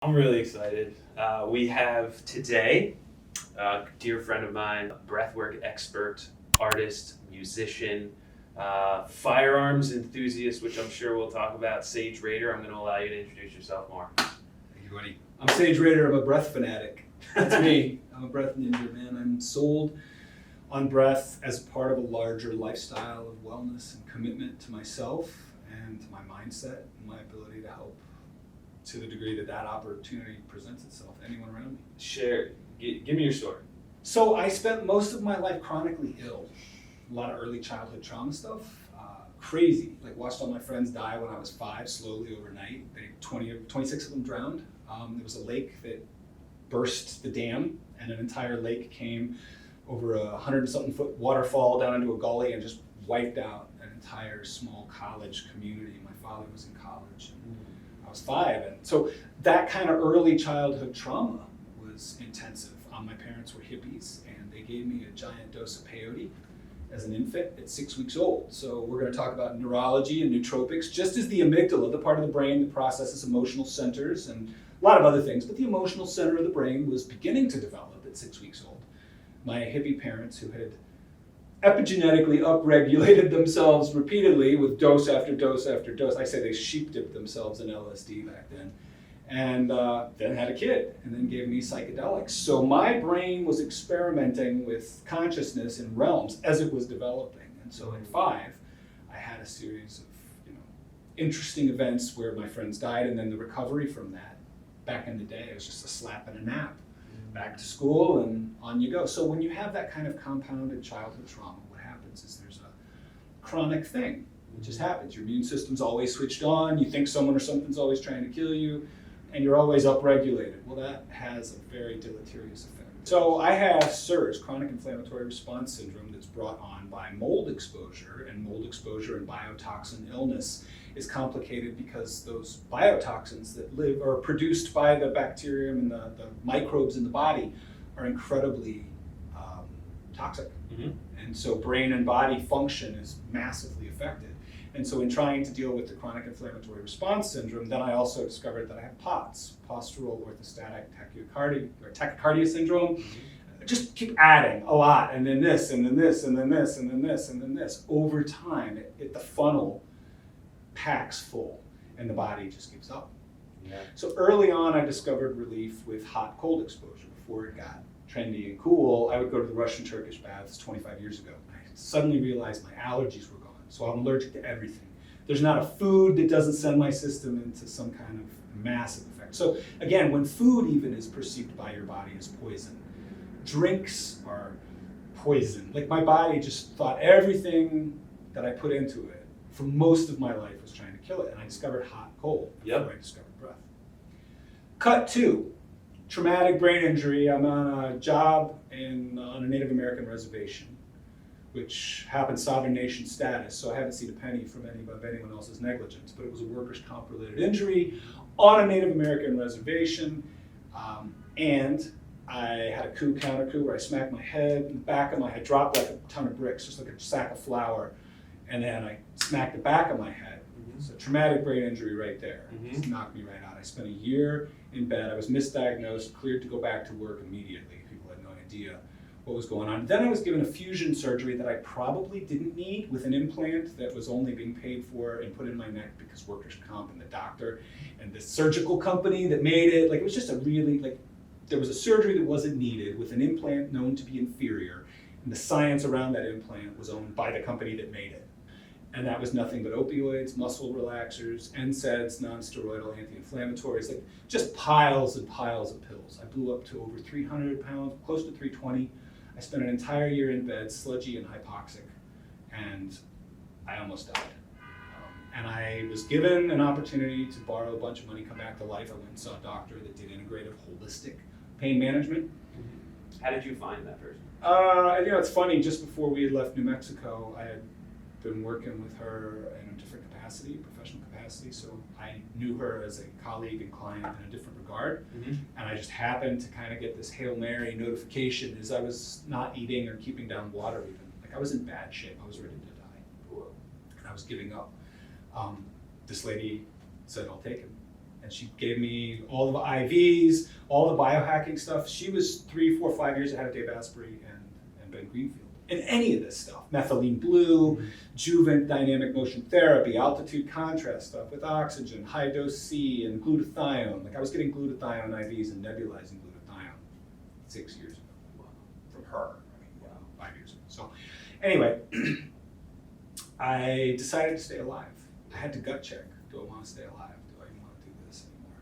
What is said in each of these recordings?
I'm really excited. We have today a dear friend of mine, breathwork expert, artist, musician, firearms enthusiast, which I'm sure we'll talk about, Sage Raider. I'm going to allow you to introduce yourself more. Thank you, buddy. I'm Sage Raider. I'm a breath fanatic. That's me. I'm a breath ninja, man. I'm sold on breath as part of a larger lifestyle of wellness and commitment to myself and to my mindset and my ability to help to the degree that that opportunity presents itself to anyone around me. Give me your story. So I spent most of my life chronically ill. A lot of early childhood trauma stuff. Crazy. Like watched all my friends die when I was 5 slowly overnight. 26 of them drowned. There was a lake that burst the dam and an entire lake came over a 100-something foot waterfall down into a gully and just wiped out an entire small college community. My father was in college. I was 5, and so that kind of early childhood trauma was intensive. My parents were hippies, and they gave me a giant dose of peyote as an infant at 6 weeks old. So we're going to talk about neurology and nootropics, just as the amygdala, the part of the brain that processes emotional centers and a lot of other things, but the emotional center of the brain was beginning to develop at 6 weeks old. My hippie parents, who had epigenetically upregulated themselves repeatedly with dose after dose after dose. I say they sheep dipped themselves in LSD back then. And then had a kid and then gave me psychedelics. So my brain was experimenting with consciousness in realms as it was developing. And so at 5, I had a series of interesting events where my friends died, and then the recovery from that. Back in the day, it was just a slap and a nap. Back to school and on you go. So when you have that kind of compounded childhood trauma, what happens is there's a chronic thing. It just happens. Your immune system's always switched on. You think someone or something's always trying to kill you, and you're always upregulated. Well, that has a very deleterious effect. So I have CIRS, chronic inflammatory response syndrome, that's brought on by mold exposure, and mold exposure and biotoxin illness is complicated because those biotoxins that live are produced by the bacterium and the microbes in the body are incredibly toxic. Mm-hmm. And so brain and body function is massively affected. And so in trying to deal with the chronic inflammatory response syndrome, then I also discovered that I have POTS, postural orthostatic tachycardia syndrome. Mm-hmm. Just keep adding a lot, and then this, and then this, and then this, and then this, and then this. Over time, the funnel packs full, and the body just gives up. Yeah. So early on, I discovered relief with hot-cold exposure. Before it got trendy and cool, I would go to the Russian-Turkish baths 25 years ago. I suddenly realized my allergies were gone, so I'm allergic to everything. There's not a food that doesn't send my system into some kind of massive effect. So again, when food even is perceived by your body as poison, drinks are poison. Like my body just thought everything that I put into it for most of my life was trying to kill it, and I discovered hot cold before I discovered breath. Cut 2, traumatic brain injury. I'm on a job on a Native American reservation, which happened sovereign nation status, so I haven't seen a penny from anyone else's negligence, but it was a workers' comp related injury on a Native American reservation, and I had a counter coup where I smacked my head in the back of my head, dropped like a ton of bricks, just like a sack of flour, and then I smacked the back of my head. Mm-hmm. So traumatic brain injury right there. Mm-hmm. Just knocked me right out. I spent a year in bed. I was misdiagnosed, cleared to go back to work immediately. People had no idea what was going on. Then I was given a fusion surgery that I probably didn't need, with an implant that was only being paid for and put in my neck because workers' comp and the doctor and the surgical company that made it. Like, it was just a really, there was a surgery that wasn't needed with an implant known to be inferior, and the science around that implant was owned by the company that made it. And that was nothing but opioids, muscle relaxers, NSAIDs, non-steroidal anti-inflammatories, just piles and piles of pills. I blew up to over 300 pounds, close to 320. I spent an entire year in bed, sludgy and hypoxic, and I almost died. And I was given an opportunity to borrow a bunch of money, come back to life. I went and saw a doctor that did integrative, holistic pain management. How did you find that person? It's funny, just before we had left New Mexico, I had been working with her in a different capacity, professional capacity, so I knew her as a colleague and client in a different regard. Mm-hmm. And I just happened to kind of get this Hail Mary notification as I was not eating or keeping down water even. I was in bad shape, I was ready to die. And I was giving up. This lady said, I'll take him. And she gave me all the IVs, all the biohacking stuff. She was 3, 4, 5 years ahead of Dave Asprey and Ben Greenfield. In any of this stuff, methylene blue, Juvent dynamic motion therapy, altitude contrast stuff with oxygen, high dose C, and glutathione. Like I was getting glutathione IVs and nebulizing glutathione 6 years ago from her. I mean, 5 years ago. So anyway, I decided to stay alive. I had to gut check. Do I want to stay alive? Do I even want to do this anymore?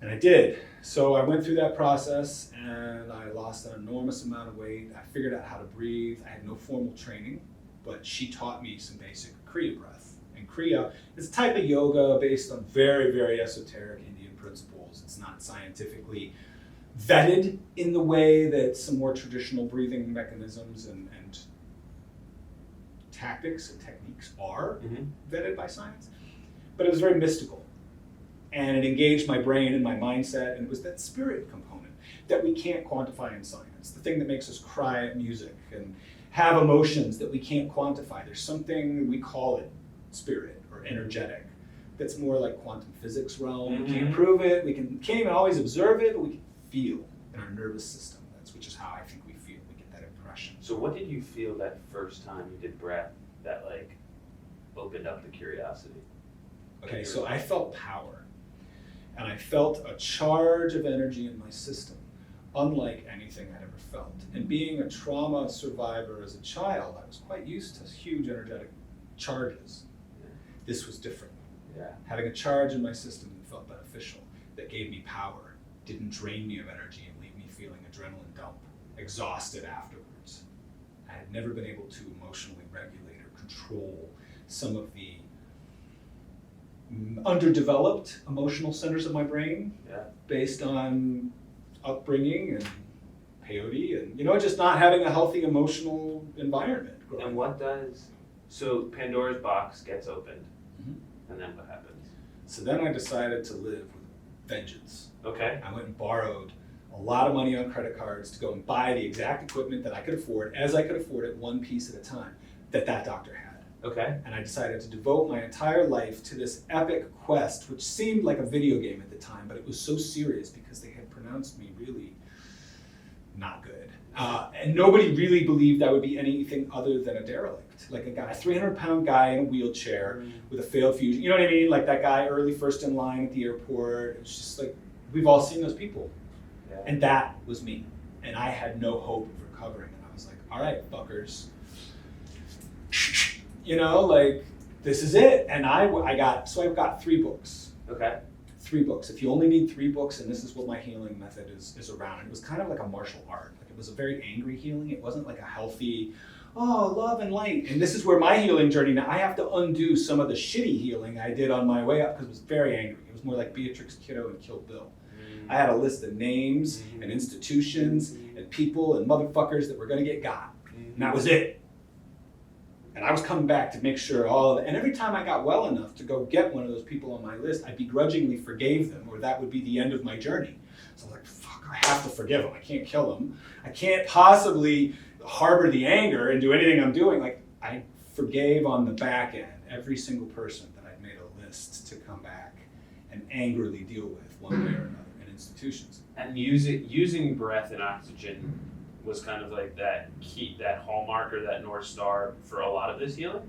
And I did. So I went through that process and I lost an enormous amount of weight. I figured out how to breathe. I had no formal training, but she taught me some basic Kriya breath. And Kriya is a type of yoga based on very, very esoteric Indian principles. It's not scientifically vetted in the way that some more traditional breathing mechanisms and tactics and techniques are vetted by science. But it was very mystical. And it engaged my brain and my mindset, and it was that spirit component that we can't quantify in science, the thing that makes us cry at music and have emotions that we can't quantify. There's something, we call it spirit or energetic, that's more like quantum physics realm. We can't prove it, we can't even always observe it, but we can feel in our nervous system. Which is how I think we feel, we get that impression. So what did you feel that first time you did breath that like opened up the curiosity? Okay, so I felt power. And I felt a charge of energy in my system, unlike anything I'd ever felt. And being a trauma survivor as a child, I was quite used to huge energetic charges. Yeah. This was different. Yeah. Having a charge in my system that felt beneficial, that gave me power, didn't drain me of energy and leave me feeling adrenaline dump, exhausted afterwards. I had never been able to emotionally regulate or control some of the underdeveloped emotional centers of my brain based on upbringing and peyote and just not having a healthy emotional environment. And what does, so Pandora's box gets opened and then what happens? So then I decided to live with vengeance. Okay. I went and borrowed a lot of money on credit cards to go and buy the exact equipment that I could afford, as I could afford it, one piece at a time, that doctor had. Okay. And I decided to devote my entire life to this epic quest, which seemed like a video game at the time, but it was so serious because they had pronounced me really not good. And nobody really believed I would be anything other than a derelict. Like a 300-pound guy in a wheelchair with a failed fusion. You know what I mean? Like that guy early first in line at the airport. It's just like, we've all seen those people. Yeah. And that was me. And I had no hope of recovering. And I was like, all right, fuckers. This is it. And I got 3 books. Okay. 3 books. If you only need 3 books, and this is what my healing method is around. And it was kind of like a martial art. Like it was a very angry healing. It wasn't like a healthy, love and light. And this is where my healing journey, now I have to undo some of the shitty healing I did on my way up because it was very angry. It was more like Beatrix Kiddo and Kill Bill. I had a list of names and institutions and people and motherfuckers that were gonna get got. And that was it. And I was coming back to make sure and every time I got well enough to go get one of those people on my list, I begrudgingly forgave them, or that would be the end of my journey. So I was like, fuck, I have to forgive them. I can't kill them. I can't possibly harbor the anger and do anything I'm doing. Like, I forgave on the back end every single person that I'd made a list to come back and angrily deal with one way or another in institutions. And using breath and oxygen was kind of like that hallmark or that North Star for a lot of this healing?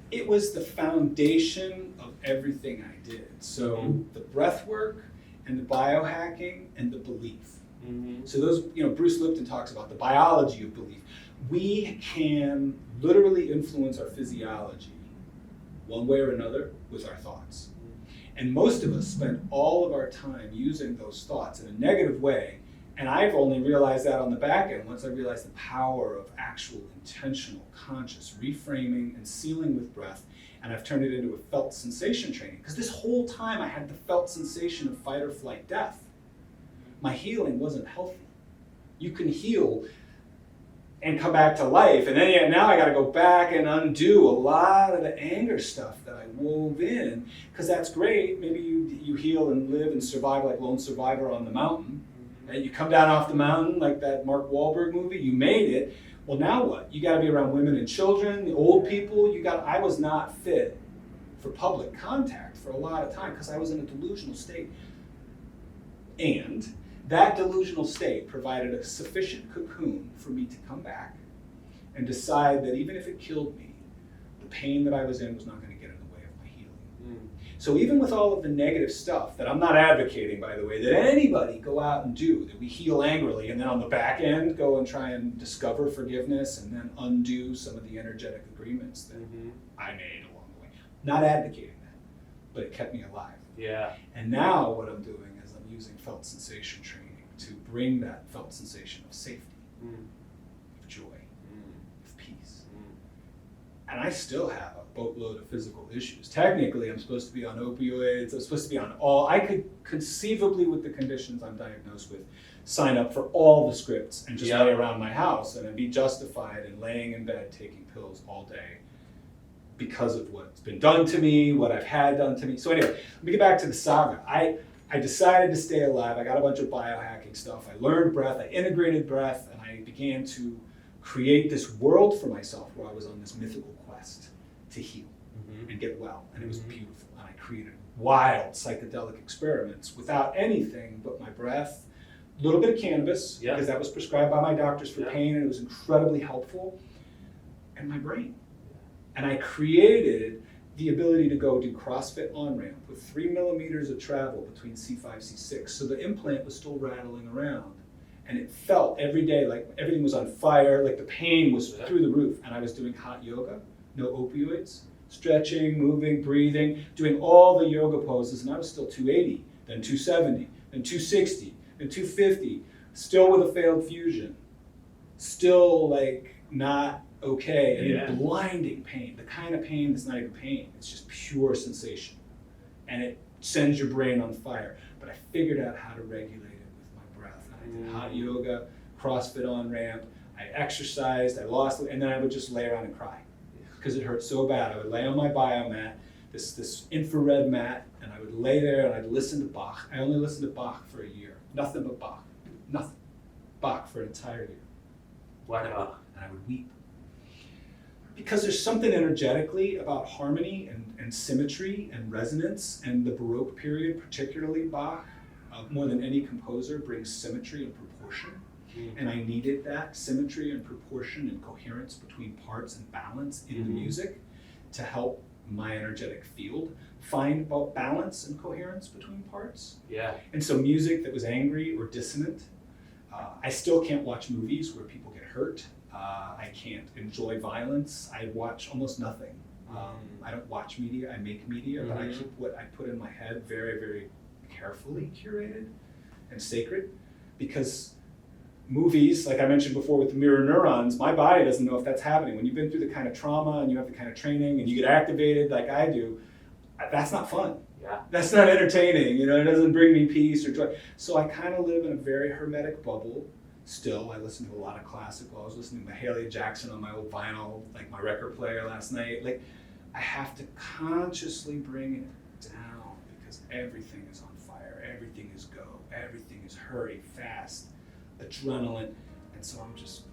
It was the foundation of everything I did. So the breath work and the biohacking and the belief. So those, Bruce Lipton talks about the biology of belief. We can literally influence our physiology one way or another with our thoughts. And most of us spend all of our time using those thoughts in a negative way. And I've only realized that on the back end once I realized the power of actual intentional, conscious reframing and sealing with breath. And I've turned it into a felt sensation training. Because this whole time I had the felt sensation of fight or flight death. My healing wasn't healthy. You can heal and come back to life. And then now I got to go back and undo a lot of the anger stuff that I wove in. Because that's great. Maybe you heal and live and survive like Lone Survivor on the mountain. And you come down off the mountain like that Mark Wahlberg movie, you made it. Well, now what? You got to be around women and children, the old people. I was not fit for public contact for a lot of time because I was in a delusional state. And that delusional state provided a sufficient cocoon for me to come back and decide that even if it killed me, the pain that I was in was not going to get in the way of my healing. So even with all of the negative stuff that I'm not advocating, by the way, that anybody go out and do, that we heal angrily and then on the back end go and try and discover forgiveness and then undo some of the energetic agreements that I made along the way. Not advocating that, but it kept me alive. Yeah. And now what I'm doing is I'm using felt sensation training to bring that felt sensation of safety, of joy, of peace. And I still have a boatload of physical issues. Technically, I'm supposed to be on opioids. I'm supposed to be on all. I could conceivably, with the conditions I'm diagnosed with, sign up for all the scripts and just lay around my house and be justified in laying in bed taking pills all day because of what's been done to me, what I've had done to me. So anyway, let me get back to the saga. I decided to stay alive. I got a bunch of biohacking stuff. I learned breath. I integrated breath, and I began to create this world for myself where I was on this mythical quest to heal and get well. And it was beautiful. And I created wild psychedelic experiments without anything but my breath, a little bit of cannabis, because that was prescribed by my doctors for pain, and it was incredibly helpful, and my brain. And I created the ability to go do CrossFit on-ramp with 3 millimeters of travel between C5, C6. So the implant was still rattling around. And it felt every day like everything was on fire, like the pain was through the roof. And I was doing hot yoga, no opioids, stretching, moving, breathing, doing all the yoga poses. And I was still 280, then 270, then 260, then 250, still with a failed fusion. Still like not okay, and in blinding pain, the kind of pain that's not even pain, it's just pure sensation. And it sends your brain on fire. But I figured out how to regulate it with my breath. And I did hot yoga, CrossFit on-ramp, I exercised, I lost, and then I would just lay around and cry because it hurt so bad. I would lay on my biomat, this infrared mat, and I would lay there and I'd listen to Bach. I only listened to Bach for a year. Nothing but Bach. Nothing. Bach for an entire year. Why not? And I would weep. Because there's something energetically about harmony and symmetry and resonance, and the Baroque period, particularly Bach, more than any composer, brings symmetry and proportion. And I needed that symmetry and proportion and coherence between parts and balance in the music to help my energetic field find balance and coherence between parts. And so music that was angry or dissonant, I still can't watch movies where people get hurt. I can't enjoy violence. I watch almost nothing. I don't watch media, I make media, but I keep what I put in my head very, very carefully curated and sacred, because movies, like I mentioned before with the mirror neurons, my body doesn't know if that's happening. When you've been through the kind of trauma and you have the kind of training and you get activated like I do, that's not fun. That's not entertaining, it doesn't bring me peace or joy. So I kind of live in a very hermetic bubble. Still, I listen to a lot of classical. I was listening to Mahalia Jackson on my old vinyl, like my record player last night. Like, I have to consciously bring it down because everything is on fire. Everything is go. Everything is hurry, fast, adrenaline. And so I'm just